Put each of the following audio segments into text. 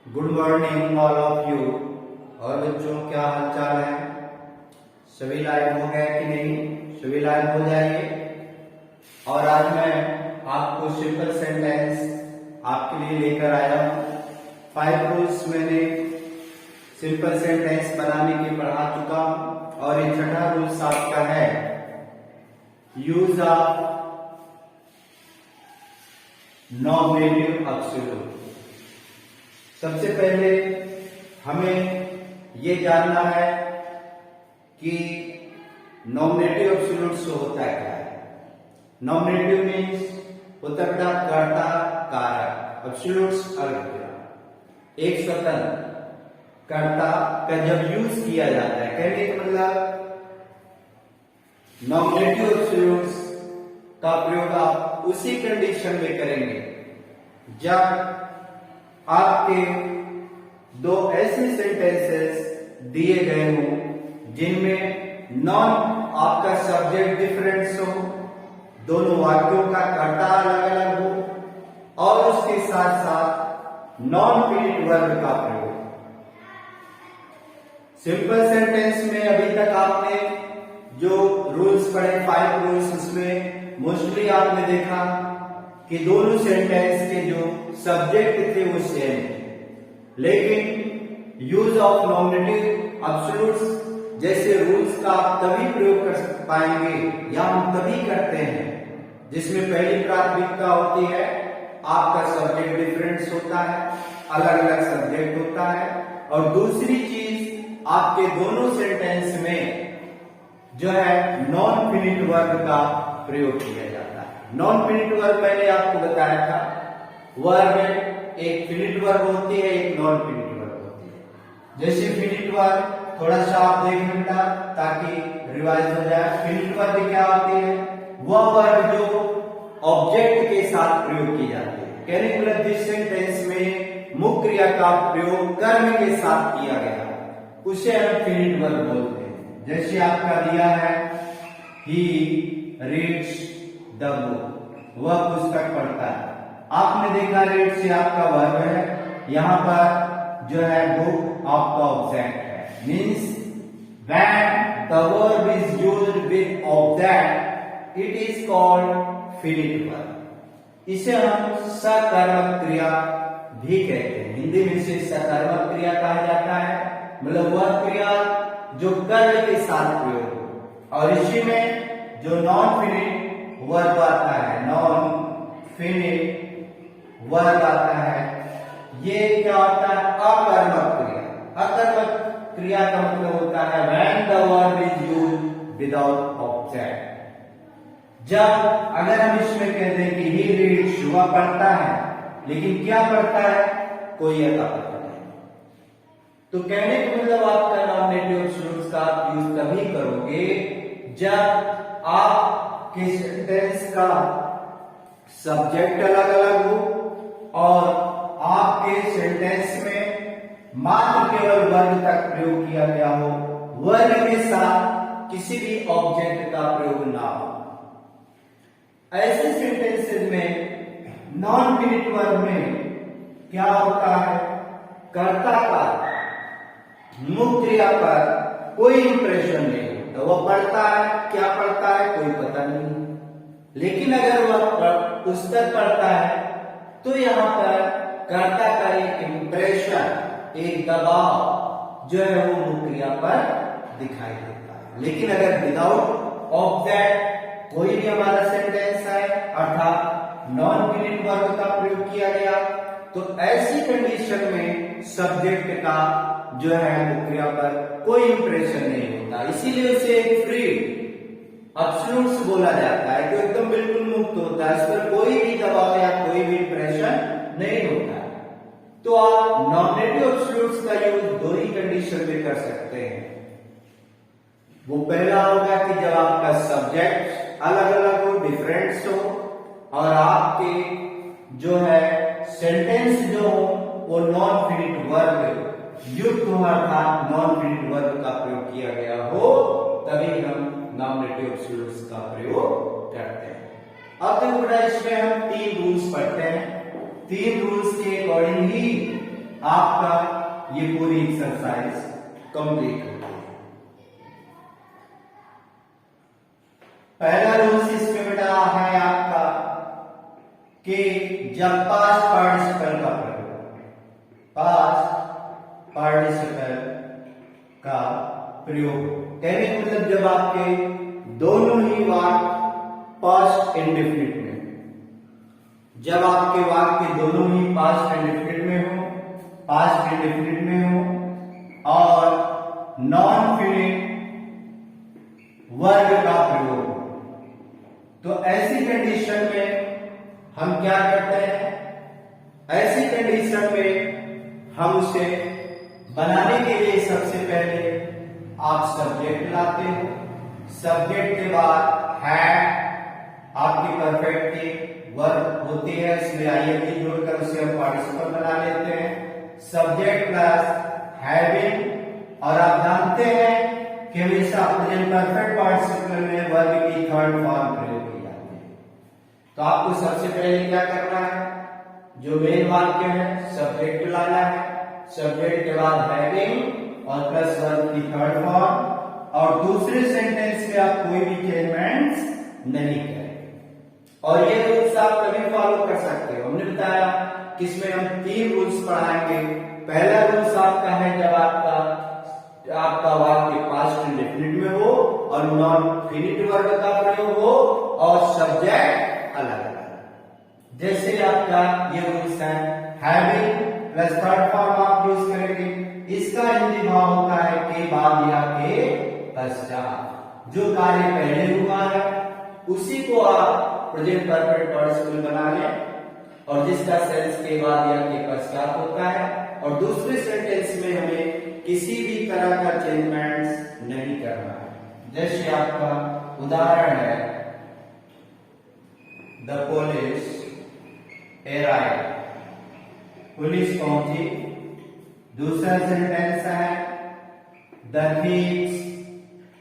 Good morning all of you. और बच्चों क्या हाल चाल है? सभी लाइव हो गए कि नहीं? सभी लाइव हो जाइए। और आज मैं आपको सिंपल सेंटेंस आपके लिए लेकर आया हूँ। 5 रूल्स मैंने सिंपल सेंटेंस बनाने की पढ़ा चुका हूँ और ये छठा रूल्स आपका है यूज ऑफ नॉमिनेटिव एब्सोल्यूट। सबसे पहले हमें ये जानना है कि नॉमिनेटिव एब्सोल्यूट्स होता क्या है। नॉमिनेटिव मीन्स होता बेटा कर्ता कारक, एब्सोल्यूट्स अर्थ। एक स्वतंत्र कर्ता का जब यूज किया जाता है, कहने का मतलब नॉमिनेटिव एब्सोल्यूट्स का प्रयोग आप उसी कंडीशन में करेंगे जब आपके दो ऐसे सेंटेंसेस दिए गए हों जिनमें नॉन आपका सब्जेक्ट डिफरेंस हो, दोनों वाक्यों का कर्ता अलग अलग हो और उसके साथ साथ नॉन फिनिट वर्ब का प्रयोग। सिंपल सेंटेंस में अभी तक आपने जो रूल्स पढ़े 5 रूल्स, उसमें मोस्टली आपने देखा कि दोनों सेंटेंस के जो सब्जेक्ट थे वो सेम थे, लेकिन यूज ऑफ नॉमिनेटिव एब्सोल्यूट्स जैसे रूल्स का आप तभी प्रयोग कर पाएंगे या हम तभी करते हैं जिसमें पहली प्राथमिकता होती है आपका सब्जेक्ट डिफरेंस होता है, अलग अलग सब्जेक्ट होता है, और दूसरी चीज आपके दोनों सेंटेंस में जो है नॉन फिनिट वर्ब का प्रयोग किया जाता है। नॉन फिनिट वर्ब मैंने आपको बताया था, वर्ब में एक फिनिट वर्ब होती है, एक नॉन फिनिट वर्ब होती है। जैसे फिनिट वर्ब थोड़ा सा आप देख बेटा ताकि रिवाइज हो जाए। फिनिट वर्ब क्या होती है? वह वर्ब जो ऑब्जेक्ट के साथ प्रयोग की जाती है, कहने का मतलब जिस सेंटेंस में मुख्य क्रिया का प्रयोग कर्म के साथ किया गया उसे हम फिनिट वर्ब बोलते हैं। जैसे आपका दिया है ही रीड्स द बुक, वह पुस्तक पढ़ता है। आपने देखा रीड से आपका वर्ब है, यहां पर जो है बुक आपका ऑब्जेक्ट है। Means when the verb is used with object it is called finite verb. इसे हम सकर्मक क्रिया भी कहते हैं। हिंदी में इसे सकर्मक क्रिया कहा जाता है, मतलब वह क्रिया जो कर्म के साथ प्रयोग हो। और इसी में जो नॉन फिनिट वर्ब आता है, नॉन फिनिट वर्ब आता है, ये क्या होता है? अकर्मक क्रिया। अकर्मक क्रिया का मतलब होता है when the verb is used without object. जब अगर हम इसमें कहते हैं कि ही रीड्स, वह पढ़ता है, लेकिन क्या पढ़ता है? कोई अता पढ़ता है। तो कहने का मतलब आपका नॉमिनेटिव एब्सोल्यूट्स का आप यूज तभी करोगे जब आपके सेंटेंस का सब्जेक्ट अलग अलग हो और आपके सेंटेंस में मात्र केवल वर्ग तक प्रयोग किया गया हो, वर्ग के साथ किसी भी ऑब्जेक्ट का प्रयोग ना हो। ऐसे सेंटेंसेस में नॉन फिनिट वर्ब में क्या होता है? कर्ता का मुख्य क्रिया पर कोई इंप्रेशन नहीं होता। वह पढ़ता है, क्या पढ़ता है कोई पता नहीं, लेकिन अगर वह पुस्तक पढ़ता है तो यहाँ पर कर्ता का एक इंप्रेशन, एक दबाव जो है वो मुख्य क्रिया पर दिखाई देता है। लेकिन अगर विदाउट ऑब्जेक्ट कोई भी हमारा सेंटेंस है अर्थात नॉन फिनिट वर्ब का प्रयोग किया गया, तो ऐसी कंडीशन में सब्जेक्ट का जो है मुख्य क्रिया पर कोई इंप्रेशन नहीं होता, इसीलिए उसे एक फ्री एब्सोल्यूट्स बोला जाता है, जो एकदम बिल्कुल मुक्त होता है, इस पर कोई भी दबाव या कोई भी इंप्रेशन नहीं होता। तो आप नॉमिनेटिव एब्सोल्यूट्स का यूज दो ही कंडीशन में कर सकते हैं। वो पहला होगा कि जब आपका सब्जेक्ट अलग अलग हो, डिफरेंस हो, और आपके जो है सेंटेंस जो हो वो नॉन फिनिट वर्ब युक्त हो, अर्थात नॉन फिनिट वर्ब का प्रयोग किया गया हो, तभी हम नॉमिनेटिव एब्सोल्यूट्स का प्रयोग करते हैं। अब देखो बेटा इसमें हम 3 रूल्स पढ़ते हैं। 3 रूल्स के अकॉर्डिंग ही आपका ये पूरी एक्सरसाइज कंप्लीट होगी। पहला रूल्स इसमें बेटा है आपका कि जब पास्ट पार्टिसिपल का प्रयोग, पास्ट पार्टिसिपल का प्रयोग कहने का मतलब जब आपके दोनों ही वाक्य पास्ट इंडेफिनिट में, जब आपके वाक्य दोनों ही पास्ट इंडेफिनिट में हो, पास्ट इंडेफिनिट में हो और नॉन फिनिट वर्ग का प्रयोग हो, तो ऐसी कंडीशन में हम क्या करते हैं? ऐसी कंडीशन में हम उसे बनाने के लिए सबसे पहले आप सब्जेक्ट लाते हो, सब्जेक्ट के बाद हैड आपकी परफेक्ट की वर्ब होती है, इसमें आईएनजी जोड़कर उसे हम पार्टिसिपल बना लेते हैं, सब्जेक्ट प्लस हैविंग। और आप जानते हैं कि हमेशा प्रेजेंट परफेक्ट पार्टिसिपल में वर्ब की थर्ड फॉर्म प्रयोग की जाती है। तो आपको सबसे पहले क्या करना है? जो मेन वाक्य है सब्जेक्ट लाना है, सब्जेक्ट के बाद हैविंग और प्लस वर्ब की थर्ड फॉर्म, और दूसरे सेंटेंस में आप कोई भी चेंजमेंट्स नहीं करें। और ये रूल्स आप कभी फॉलो कर सकते हो। हमने बताया कि इसमें हम 3 रूल्स पढ़ाएंगे। पहला रूल्स आपका है जब आपका वाक्य पास्ट इंडेफिनिट में हो और नॉन फिनिट वर्ब का प्रयोग हो और सब्जेक्ट अलग अलग। जैसे आपका ये रूल्स है हैविंग प्लस थर्ड फॉर्म आप यूज करेंगे, इसका हिंदी भाव होता है के बाद या के पश्चात। जो कार्य पहले हुआ है उसी को आप प्रेजेंट परफेक्ट पार्टिसिपल बना लें, और जिसका सेंस के बाद या के पश्चात होता है, और दूसरे सेंटेंस में हमें किसी भी तरह का चेंजमेंट्स नहीं करना है। जैसे आपका उदाहरण है द पुलिस अराइव्ड, पुलिस पहुंची। दूसरा सेंटेंस है द थीव्स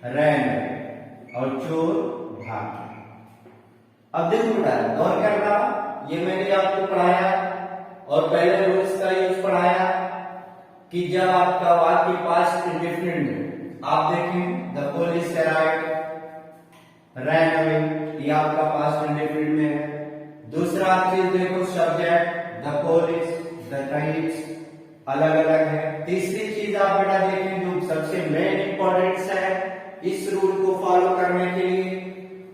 रैन, और चोर भागे। अब देखो गौर करना, ये मैंने आपको पढ़ाया और पहले रूल्स का यूज पढ़ाया कि जब आपका वाक्य पास्ट इंडेफिनिट में, आप देखें the police arrived, ran away, ये आपका पास्ट इंडेफिनिट में है। दूसरा चीज देखो subject the police, the thieves अलग अलग है। तीसरी चीज आप बेटा देखें जो सबसे मेन इंपॉर्टेंस है इस रूल को फॉलो करने के लिए,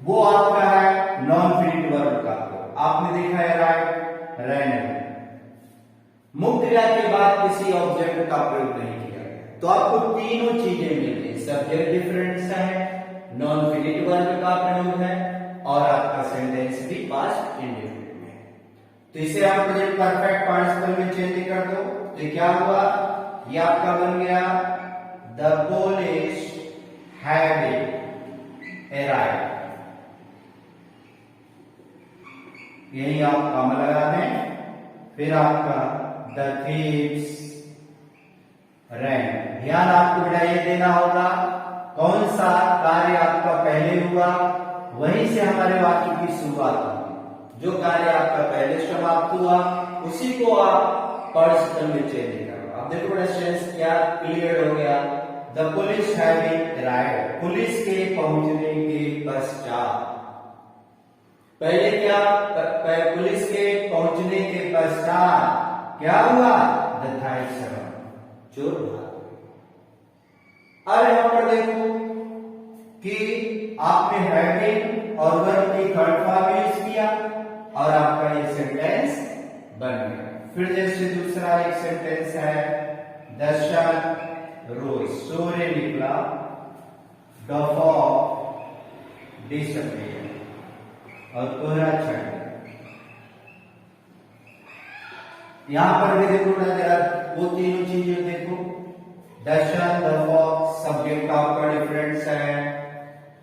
वो आपका है नॉन फिनिट वर्ब का। आपने देखा है राइट रैन, मुक्त क्रिया के बाद किसी ऑब्जेक्ट का प्रयोग नहीं किया गया, तो आपको तीनों चीजें मिली। सब्जेक्ट डिफरेंस है, नॉन फिनिट वर्ब का प्रयोग है, और आपका सेंटेंस भी पास्ट इंडेफिनिट में है। तो इसे आप प्रेजेंट परफेक्ट पार्टिसिपल में चेंज कर दो, तो क्या हुआ? ये आपका बन गया द पुलिस हैविंग अराइव्ड। यही आप काम लगा दें। फिर आपका द थीव्स रैन। ध्यान आपको बेटा ये देना होगा कौन सा कार्य आपका पहले हुआ वहीं से हमारे वाक्य की शुरुआत होगी। जो कार्य आपका पहले समाप्त हुआ उसी को आप पार्टिसिपल में चेंज करो। अब देखो बेटा सेंस क्या क्लियर हो गया। The police having arrived, police के पहुंचने के पश्चात। पहले क्या? पुलिस के पहुंचने के पश्चात क्या हुआ? द थीव्स रन, चोर भागे। अब यहां पर देखो कि आपने हैविंग और वर्ब की थर्ड फॉर्म यूज किया और आपका ये सेंटेंस बन गया। फिर जैसे दूसरा एक सेंटेंस है द सन रोज, सूर्य निकला, द फॉग डिसअपीयर्ड, और कोहरा छट गया। यहां पर भी देखो जरा वो तीनों चीजें देखो, the sun the fog subject आपका डिफरेंस है,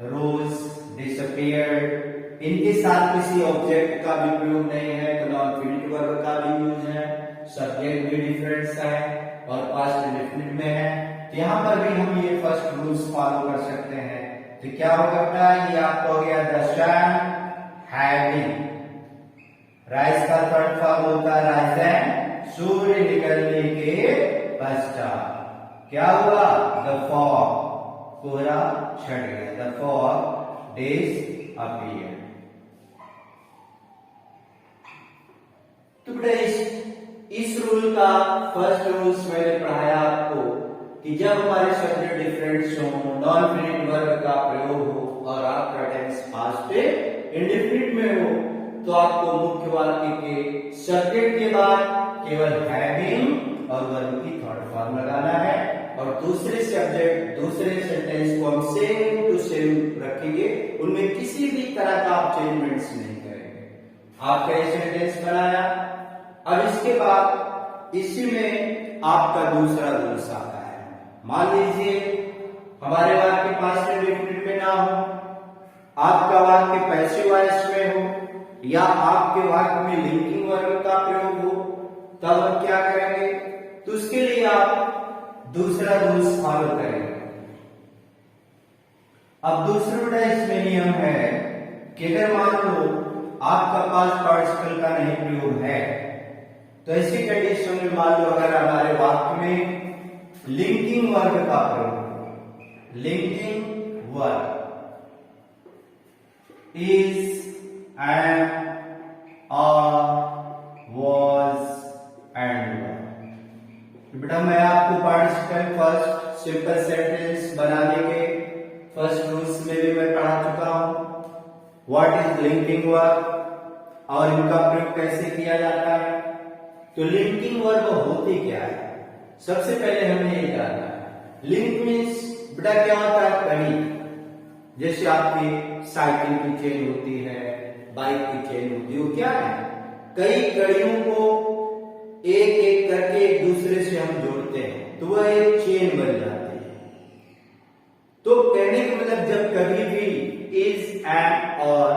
रोज डिसअपीयर्ड, इनके साथ किसी ऑब्जेक्ट का भी प्रयोग नहीं है, तो नॉन फिनिट वर्ब का भी यूज है, सब्जेक्ट भी डिफरेंस है और पास्ट इंडेफिनिट में है। तो यहां पर भी हम ये फर्स्ट रूल्स फॉलो कर सकते हैं। तो क्या होगा? ये आपका हो गया द सन हैविंग, राइज का थर्ड फॉर्म होता है राइज एंड सूर्य निकलने के पश्चात क्या हुआ? द फॉग, कोहरा छट गया। The fog disappeared. तो बेटा इस रूल का फर्स्ट रूल्स मैंने पढ़ाया आपको कि जब हमारे सब्जेक्ट डिफरेंट्स हो, नॉन फिनिट वर्ब का प्रयोग हो और आपका टेंस पास्ट इंडेफिनिट में हो, तो आपको मुख्य वाक्य के सब्जेक्ट के बाद केवल हैविंग और वर्ब की थर्ड फॉर्म लगाना है और दूसरे सब्जेक्ट दूसरे सेंटेंस को हम सेम टू सेम रखेंगे, उनमें किसी भी तरह का आप चेंजमेंट्स नहीं करेंगे। आपका ये सेंटेंस बनाया। अब इसके बाद इसी में आपका दूसरा रूल्स आता है। मान लीजिए हमारे वाक्य पास्ट इंडेफिनिट में ना हो, आपका वाक्य पैसिव वॉइस में हो या आपके वाक्य में लिंकिंग वर्ब का प्रयोग हो, तब हम क्या करेंगे? तो उसके लिए आप दूसरा रूल्स फॉलो करेंगे। अब दूसरा इसमें नियम है कि अगर मान लो आपका पास्ट पार्टिसिपल का नहीं प्रयोग है, तो ऐसी कंडीशन में मान लो अगर हमारे वाक्य में लिंकिंग वर्ब का प्रयोग, linking verb is, am, are, was and were। बेटा मैं आपको पार्टिसिपल फर्स्ट सिंपल सेंटेंस बनाने के फर्स्ट रूल्स में भी मैं पढ़ा चुका हूं। व्हाट इज लिंकिंग वर्ब और इनका प्रयोग कैसे किया जाता है। तो लिंकिंग वर्ब होती क्या है, सबसे पहले हमें ये जानना है। लिंक मीन्स बेटा क्या होता है? कड़ी। जैसे आपकी साइकिल की चेन होती है, बाइक की चेन होती है, वो क्या है? कई कड़ियों को एक एक करके एक दूसरे से हम जोड़ते हैं तो वह एक चेन बन जाती है। तो कहने का मतलब जब कभी भी इज, एम और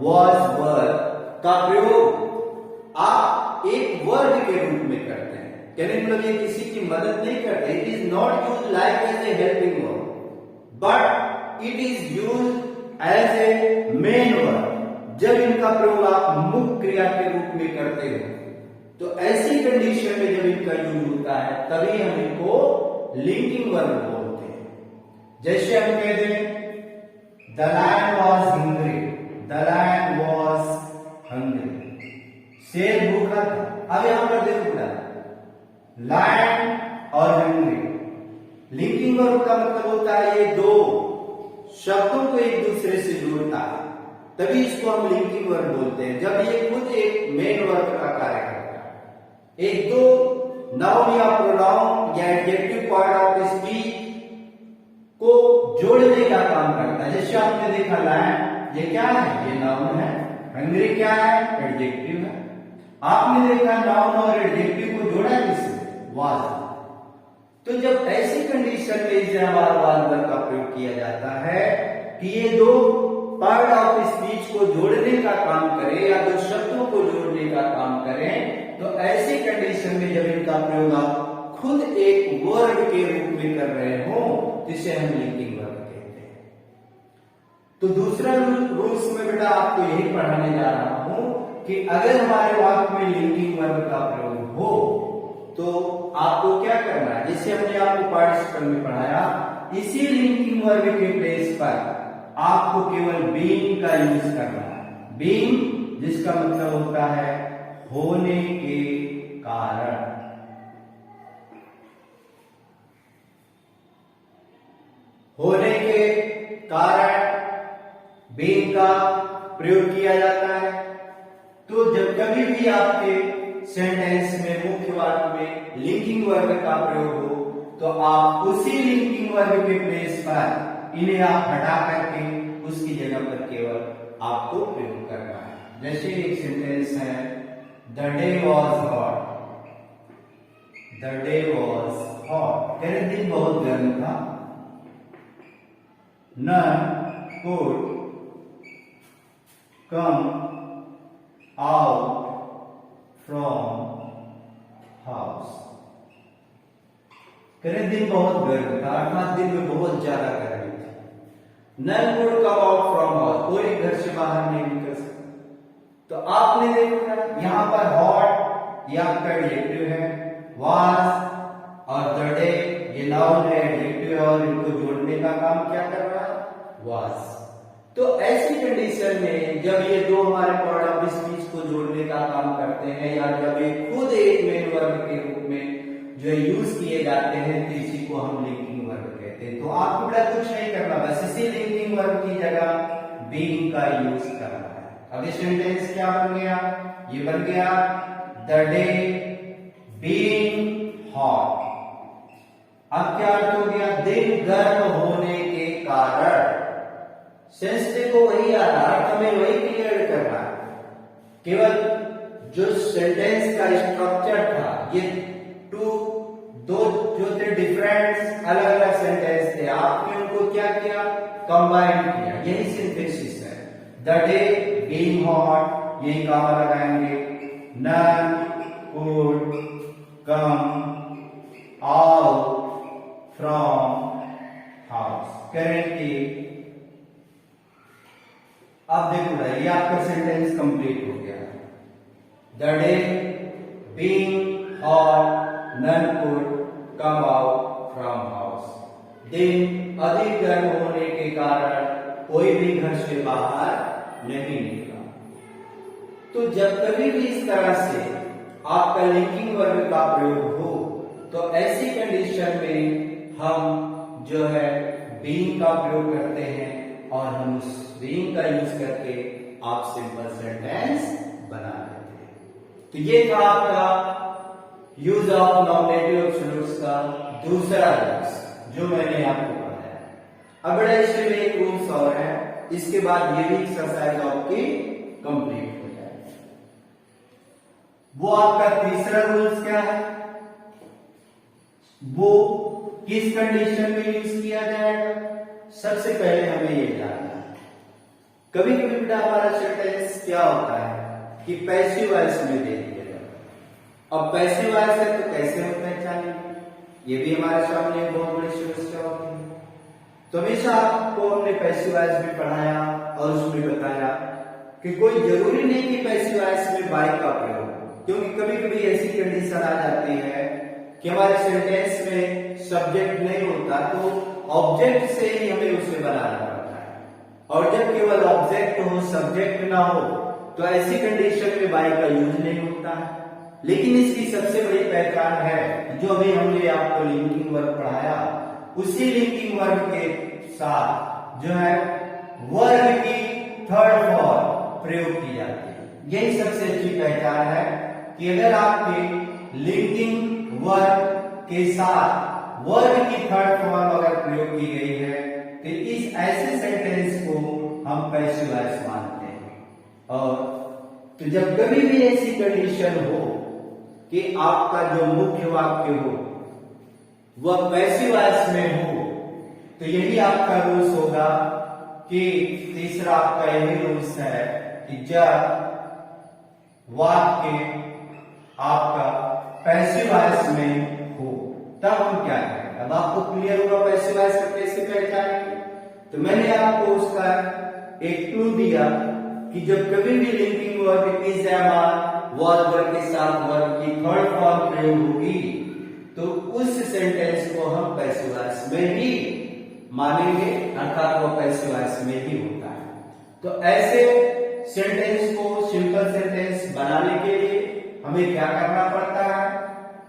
वाज वर्ब का प्रयोग आप एक वर्ब के रूप में करते हैं, कहने का मतलब ये किसी की मदद नहीं करते। It is not use like as a helping verb but it is use as a main verb. जब इनका प्रयोग आप मुख्य क्रिया के रूप में करते हो तो ऐसी कंडीशन में जब इनका यूज होता है तभी हम इनको लिंकिंग वर्ब बोलते हैं। जैसे हम कह दें the lion was hungry, the lion was hungry, शेर भूखा था। अब यहां पर देखो लायन और हंग्री लिंकिंग वर्ब का मतलब होता है ये दो शब्दों को एक दूसरे से जोड़ता है, तभी इसको हम लिंकिंग वर्ब बोलते हैं। जब ये खुद एक मेन वर्ब का कार्य करता है, एक दो नाउन या प्रोनाउन या एडजेक्टिव पार्ट ऑफ स्पीच को जोड़ने का काम करता है। जैसे आपने देखा लायन, ये क्या है? ये नाउन है। हंग्री क्या है? एडजेक्टिव है। आपने देखा नाउन और एडजेक्टिव को जोड़ा किससे? वाज। तो जब ऐसी कंडीशन में इसे हमारा वाज वर्ब का प्रयोग किया जाता है कि ये दो पार्ट ऑफ स्पीच को जोड़ने का काम करे या दो शब्दों को जोड़ने का काम करें, तो ऐसी कंडीशन में जब इनका प्रयोग आप खुद एक वर्ड के रूप में कर रहे हो तो इसे हम लिंकिंग वर्ब कहते हैं। तो दूसरा रूल्स में बेटा आपको यही पढ़ाने जा रहा हूं कि अगर हमारे वाक्य में लिंकिंग वर्ब का प्रयोग हो तो आपको क्या करना है। जैसे हमने आपको पार्टिसिपल में पढ़ाया, इसी लिंकिंग वर्ब के प्लेस पर आपको केवल बीइंग का यूज करना है। बीइंग जिसका मतलब होता है होने के कारण। होने के कारण बीइंग का प्रयोग किया जाता है। तो जब कभी भी आपके सेंटेंस में मुख्य वाक्य में लिंकिंग वर्ब का प्रयोग हो तो आप उसी लिंकिंग वर्ब के प्लेस पर इन्हें आप हटा करके उसकी जगह पर केवल आपको प्रयोग करना है। जैसे एक सेंटेंस है the day was hot, the day was hot, कहते दिन बहुत गर्म था। None could come out from house, कहते दिन बहुत गर्म था, अर्थात दिन में बहुत ज्यादा गर्मी थी। None could come out from house, कोई घर से बाहर नहीं निकल सकता। तो आपने देखा यहां पर हॉट ये आपका एडजेक्टिव है, was और the day ये नाउन है, एडजेक्टिव है और इनको जोड़ने का काम क्या कर रहा है? was। तो ऐसी कंडीशन में जब ये दो हमारे पार्ट ऑफ स्पीच को जोड़ने का काम करते हैं या जब ये खुद एक मेन वर्ब के रूप में जो यूज किए जाते हैं तो इसी को हम लिंकिंग वर्ब कहते हैं। तो आपको बड़ा कुछ नहीं करना, बस इसी लिंकिंग वर्ब की जगह बीइंग का यूज करना है। अब ये सेंटेंस क्या बन गया? ये बन गया द डे बीइंग हॉट। अब क्या अर्थ हो गया? दिन गर्म होने के कारण। सेंस देखो वही आ रहा है, हमें वही क्लियर करना है। केवल जो सेंटेंस का स्ट्रक्चर था, ये दो जो थे डिफरेंट अलग अलग सेंटेंस थे, आपने उनको क्या किया? कंबाइन किया। यही सिंथेसिस है। द डे बीइंग हॉट, यही काम लगाएंगे। None could come out from house. Currently अब देखो ये आपका सेंटेंस कंप्लीट हो गया। The day being hot none could come out from house. दिन अधिक गर्म होने के कारण कोई भी घर से बाहर नहीं निकला। तो जब कभी भी इस तरह से आपका लिंकिंग वर्ब का प्रयोग हो तो ऐसी कंडीशन में हम जो है बीइंग का प्रयोग करते हैं और हम उस बीइंग का यूज करके आप सिंपल सेंटेंस बना लेते हैं। तो ये था आपका यूज ऑफ नॉमिनेटिव एब्सोल्यूट्स का दूसरा रूल्स जो मैंने आपको बताया। अब बड़ा इसमें एक रूल्स और है, इसके बाद ये भी एक्सरसाइज आपकी कंप्लीट हो जाएगी। वो आपका तीसरा रूल्स क्या है? वो किस कंडीशन में यूज किया जाएगा? सबसे पहले हमें ये जानना है, कभी कभी बेटा हमारा सेंटेंस क्या होता है कि पैसिव वॉइस में दे दिया जाता है। अब पैसिव वॉइस है तो कैसे हम पहचानेंगे? ये भी हमारे सामने एक बहुत बड़ी समस्या होती है। तो हमेशा आपको हमने पैसिव वॉइस में पढ़ाया और उसमें बताया कि कोई जरूरी नहीं कि पैसिव वॉइस में बाय का प्रयोग, क्योंकि कभी कभी ऐसी कंडीशन आ जाती है कि हमारे सेंटेंस में सब्जेक्ट नहीं होता तो ऑब्जेक्ट से ही हमें उसे बनाना पड़ता है, और जब केवल ऑब्जेक्ट हो सब्जेक्ट ना हो तो ऐसी कंडीशन में बाय का यूज नहीं होता है। लेकिन इसकी सबसे बड़ी पहचान है जो अभी हमने आपको लिंकिंग वर्ब पढ़ाया, उसी लिंकिंग वर्ब के साथ जो है वर्ब की थर्ड फॉर्म प्रयोग की जाती है। यही सबसे अच्छी पहचान है कि अगर आपके लिंकिंग वर्ब के साथ वर्ब की थर्ड फॉर्म अगर प्रयोग की गई है तो इस ऐसे सेंटेंस को हम पैसिव वॉइस मानते हैं। और तो जब कभी भी ऐसी कंडीशन हो कि आपका जो मुख्य वाक्य हो वह पैसिव वॉइस में हो तो यही आपका रूल्स होगा कि तीसरा आपका यही रूल्स है कि जब वाक्य आपका पैसिव वॉइस में हो तब हम क्या करें। अब आपको क्लियर होगा पैसिव वॉइस को कैसे पहचानेंगे। तो मैंने आपको उसका एक क्लू दिया कि जब कभी भी लिंकिंग वर्ब इज वर्ब के साथ वर्ब की थर्ड फॉर्म प्रयोग होगी तो उस सेंटेंस को हम पैसिव वॉइस में ही मानेंगे, अर्थात वो पैसिव वॉइस में ही होता है। तो ऐसे सेंटेंस को सिंपल सेंटेंस बनाने के लिए हमें क्या करना पड़ता है,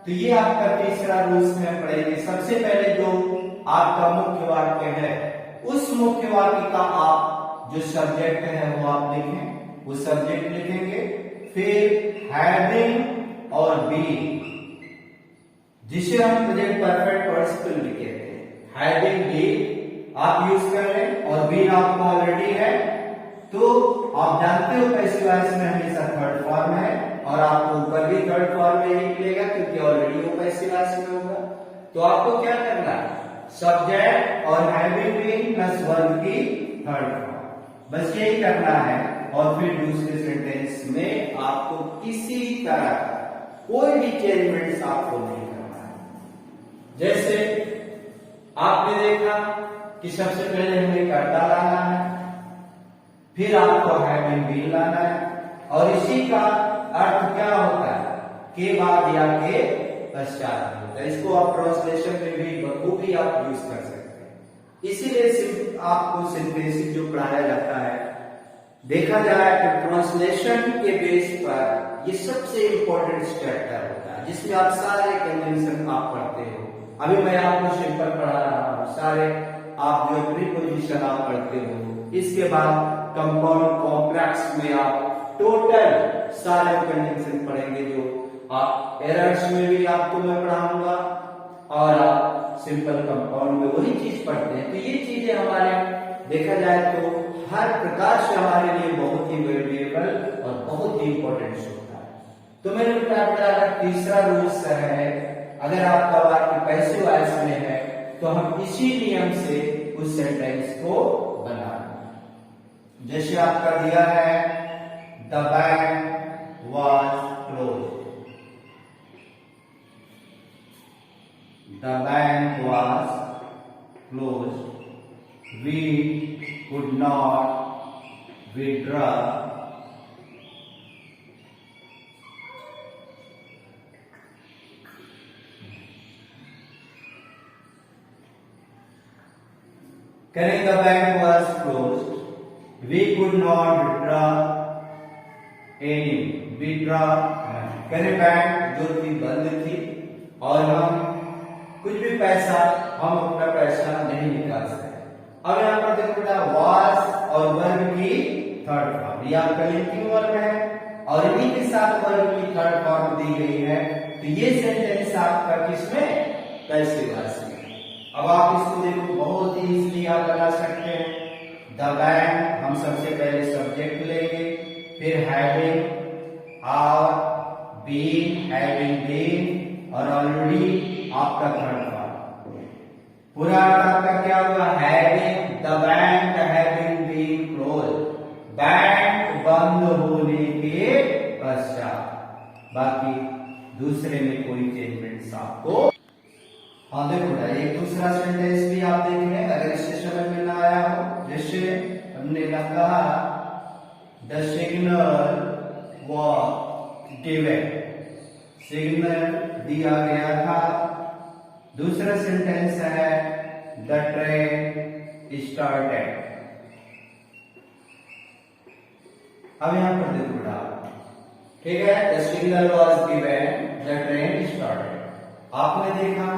तो ये आपका तीसरा रूल्स में पढ़ेंगे। सबसे पहले जो आपका मुख्य वाक्य है उस मुख्य वाक्य का आप जो सब्जेक्ट है वो आप लिखें, वो सब्जेक्ट लिखेंगे, फिर हैविंग और बीइंग, जिसे हम प्रेजेंट परफेक्ट पार्टिसिपल भी कहते हैं, हैविंग बीइंग आप यूज कर लें और बीइंग आपको ऑलरेडी है तो आप जानते हो पैसिव वॉइस में हमेशा थर्ड फॉर्म है और आपको ऊपर भी थर्ड फॉर्म में ही मिलेगा क्योंकि ऑलरेडी वो पैसिव वॉइस में होगा। तो आपको क्या करना है, सब्जेक्ट और हैविंग बीइंग प्लस वर्ब की थर्ड फॉर्म, बस यही करना है। और फिर दूसरे सेंटेंस में आपको किसी तरह कोई भी चेंजमेंट्स आपको नहीं करना है। जैसे आपने देखा कि सबसे पहले हमें कर्ता लाना है, फिर आपको हैविंग बीन लाना है, और इसी का अर्थ क्या होता है के बाद या के पश्चात होता है। इसको आप ट्रांसलेशन में भी बखूबी आप यूज कर सकते हैं। इसीलिए आपको सिंथेसिस जो पढ़ाया जाता है, देखा जाए तो ट्रांसलेशन के बेस पर ये सबसे इंपॉर्टेंट चैप्टर होता है, जिसमें आप सारे कन्वेंशन आप पढ़ते हो। अभी मैं आपको सिंपल पढ़ा रहा हूँ, सारे आप जो प्रीपोजिशन आप पढ़ते हो, इसके बाद कंपाउंड कॉम्प्लेक्स में आप टोटल सारे कन्वेंशन पढ़ेंगे, जो आप एरर्स में भी आपको मैं पढ़ाऊंगा और आप सिंपल कंपाउंड में वही चीज पढ़ते हैं। तो ये चीजें हमारे देखा जाए तो हर प्रकार से हमारे लिए बहुत ही वैल्यूएबल और बहुत ही इंपॉर्टेंट होता है। तो मैंने बताया तीसरा रूल्स है, अगर आपका वाक्य पैसिव वॉइस में है तो हम इसी नियम से उस सेंटेंस को बनाना। जैसे आपका दिया है the bank was close, the bank was close, we could not withdraw Currently the bank was closed. We could not withdraw current bank जो थी बंद थी और हम कुछ भी पैसा हम अपना पैसा नहीं निकाल सकते। अब यहाँ पर देखो बेटा वाज और वर्ब की थर्ड फॉर्म, ये आपका लिंकिंग वर्ब है और इन्हीं के साथ वर्ब की थर्ड फॉर्म दी गई है। तो ये सेंटेंस आपका किसमें? पैसिव वॉइस में। अब आप इसको देखो बहुत ही इजीली आप बना सकते हैं। द बैंक हम सबसे पहले सब्जेक्ट लेंगे, फिर हैविंग और बीन, हैविंग बीन और ऑलरेडी आपका थर्ड फॉर्म। पूरा आपका क्या हुआ? Having the bank having been close, bank बंद होने के पश्चात। बाकी दूसरे में कोई चेंजमेंट्स आपको हाँ देखो एक दूसरा सेंटेंस भी आप देखेंगे, अगर इससे समझ में ना आया हो, जैसे हमने कहा the signal was given, signal दिया गया था। दूसरा सेंटेंस है द ट्रेन स्टार्टेड। अब यहां पर देखो बेटा, ठीक है, the signal was given, the train started. आपने देखा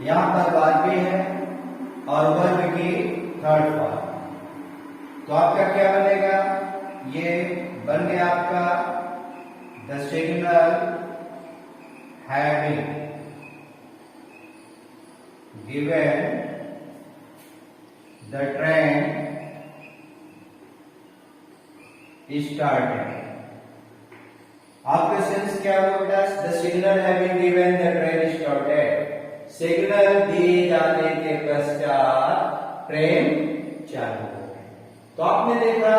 यहां पर वर्ब है और वर्ब की थर्ड फॉर्म, तो आपका क्या बनेगा? ये बन गया आपका the signal having given the train started. आपका सेंस क्या होगा? The signal having given the train started, signal दिए जाने के पश्चात ट्रेन चालू हो गई। तो आपने देखा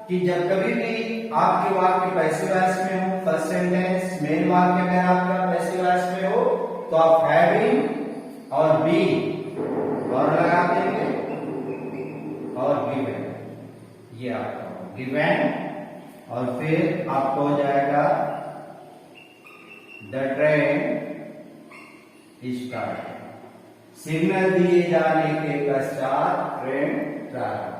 कि जब कभी भी आपके वाक्य पैसिव वॉइस में हो, फर्स्ट सेंटेंस मेन वाक्य में आपका पैसिव वॉइस में हो, तो आप हैविंग और बी और लगा देंगे और गिवन, ये आपका गिवन और फिर आपको हो जाएगा द ट्रेन स्टार्ट, सिग्नल दिए जाने के पश्चात ट्रेन प्रारंभ।